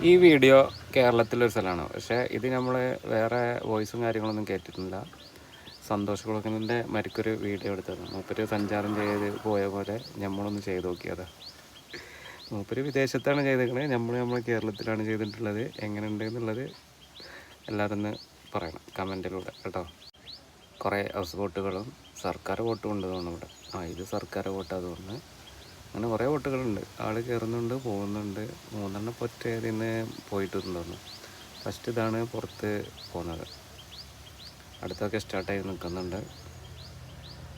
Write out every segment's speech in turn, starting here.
ഈ വീഡിയോ കേരളത്തിലൊരു സ്ഥലമാണ്, പക്ഷേ ഇത് നമ്മൾ വേറെ വോയിസും കാര്യങ്ങളൊന്നും കേട്ടിട്ടില്ല. സന്തോഷ് കുളക്കലിൻ്റെ മരിക്കൊരു വീഡിയോ എടുത്തതാണ്. മൂപ്പര് സഞ്ചാരം ചെയ്ത് പോയ പോലെ നമ്മളൊന്ന് ചെയ്ത് നോക്കിയതാണ്. മൂപ്പര് വിദേശത്താണ് ചെയ്തേക്കണത്, നമ്മൾ കേരളത്തിലാണ് ചെയ്തിട്ടുള്ളത്. എങ്ങനെയുണ്ട് എന്നുള്ളത് എല്ലാവരും ഒന്ന് പറയണം കമൻറ്റിലൂടെ കേട്ടോ. കുറേ ഹൗസ് ബോട്ടുകളും സർക്കാർ ബോട്ടും ഉണ്ട് തോന്നുന്നു ഇവിടെ. ഇത് സർക്കാർ ബോട്ട് അതുകൊണ്ട് അങ്ങനെ കുറേ ബോട്ടുകളുണ്ട്. ആൾ കയറുന്നുണ്ട്, പോകുന്നുണ്ട്. 3 പൊറ്റ ഇതിന്ന് പോയിട്ടുണ്ടെന്ന്. ഫസ്റ്റ് ഇതാണ് പുറത്ത് പോകുന്നത്. അടുത്തൊക്കെ സ്റ്റാർട്ടായി നിൽക്കുന്നുണ്ട്.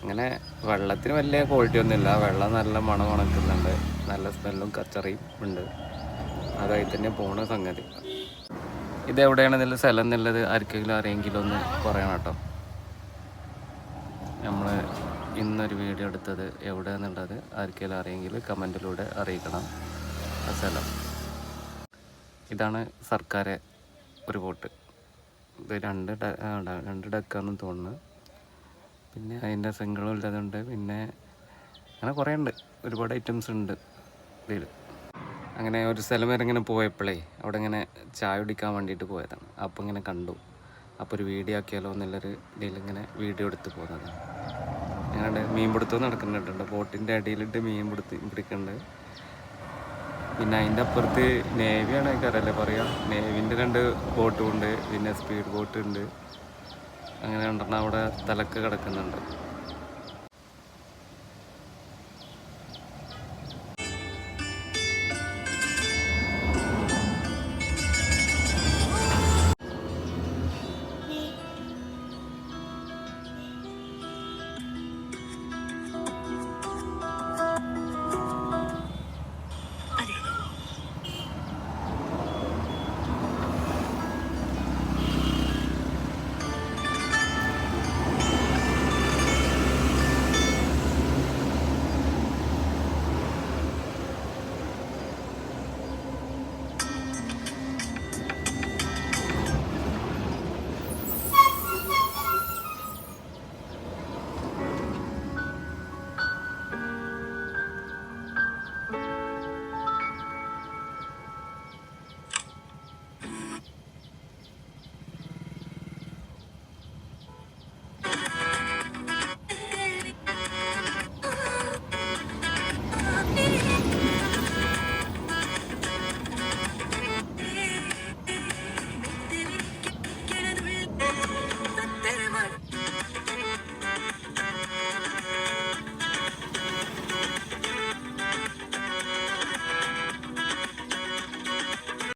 അങ്ങനെ വെള്ളത്തിന് വലിയ ക്വാളിറ്റി ഒന്നുമില്ല. വെള്ളം നല്ല മണം മണക്കുന്നുണ്ട്, നല്ല സ്മെല്ലും കച്ചറിയും ഉണ്ട്. അതായി തന്നെ പോണ സംഗതി. ഇതെവിടെയാണ് ഇതിൽ സ്ഥലം എന്നുള്ളത് ആരെങ്കിലും ഒന്ന് പറയണം കേട്ടോ. നമ്മൾ ഇന്നൊരു വീഡിയോ എടുത്തത് എവിടെയാണെന്നുള്ളത് ആർക്കെങ്കിലും അറിയെങ്കിൽ കമൻറ്റിലൂടെ അറിയിക്കണം. ആ സ്ഥലം ഇതാണ്. സർക്കാർ ഒരു ബോട്ട്. ഇത് രണ്ട് ഡക്കാണെന്ന് തോന്നുന്നു. പിന്നെ അതിൻ്റെ സിംഗിളും ഇല്ലതുണ്ട്. പിന്നെ അങ്ങനെ കുറേ ഉണ്ട്, ഒരുപാട് ഐറ്റംസ് ഉണ്ട് ഇതിൽ. അങ്ങനെ ഒരു സ്ഥലം വരെ ഇങ്ങനെ പോയപ്പോഴേ അവിടെ ഇങ്ങനെ ചായ കുടിക്കാൻ വേണ്ടിയിട്ട് പോയതാണ്. അപ്പോൾ ഇങ്ങനെ കണ്ടു. അപ്പോൾ ഒരു വീഡിയോ ആക്കിയാലോ എന്നുള്ളൊരു ഇതിലിങ്ങനെ വീഡിയോ എടുത്ത് പോകുന്നതാണ്. ഞങ്ങളുടെ മീൻ പിടുത്തം നടക്കുന്നുണ്ട്. ബോട്ടിൻ്റെ അടിയിലിട്ട് മീൻ പിടിക്കുന്നുണ്ട്. പിന്നെ അതിൻ്റെ അപ്പുറത്ത് നേവിയാണ് കരല്ലേ പറയാം. നേവിൻ്റെ 2 ബോട്ടും ഉണ്ട്. പിന്നെ സ്പീഡ് ബോട്ട് ഉണ്ട്. അങ്ങനെ 2 അവിടെ തലക്ക് കിടക്കുന്നുണ്ട്.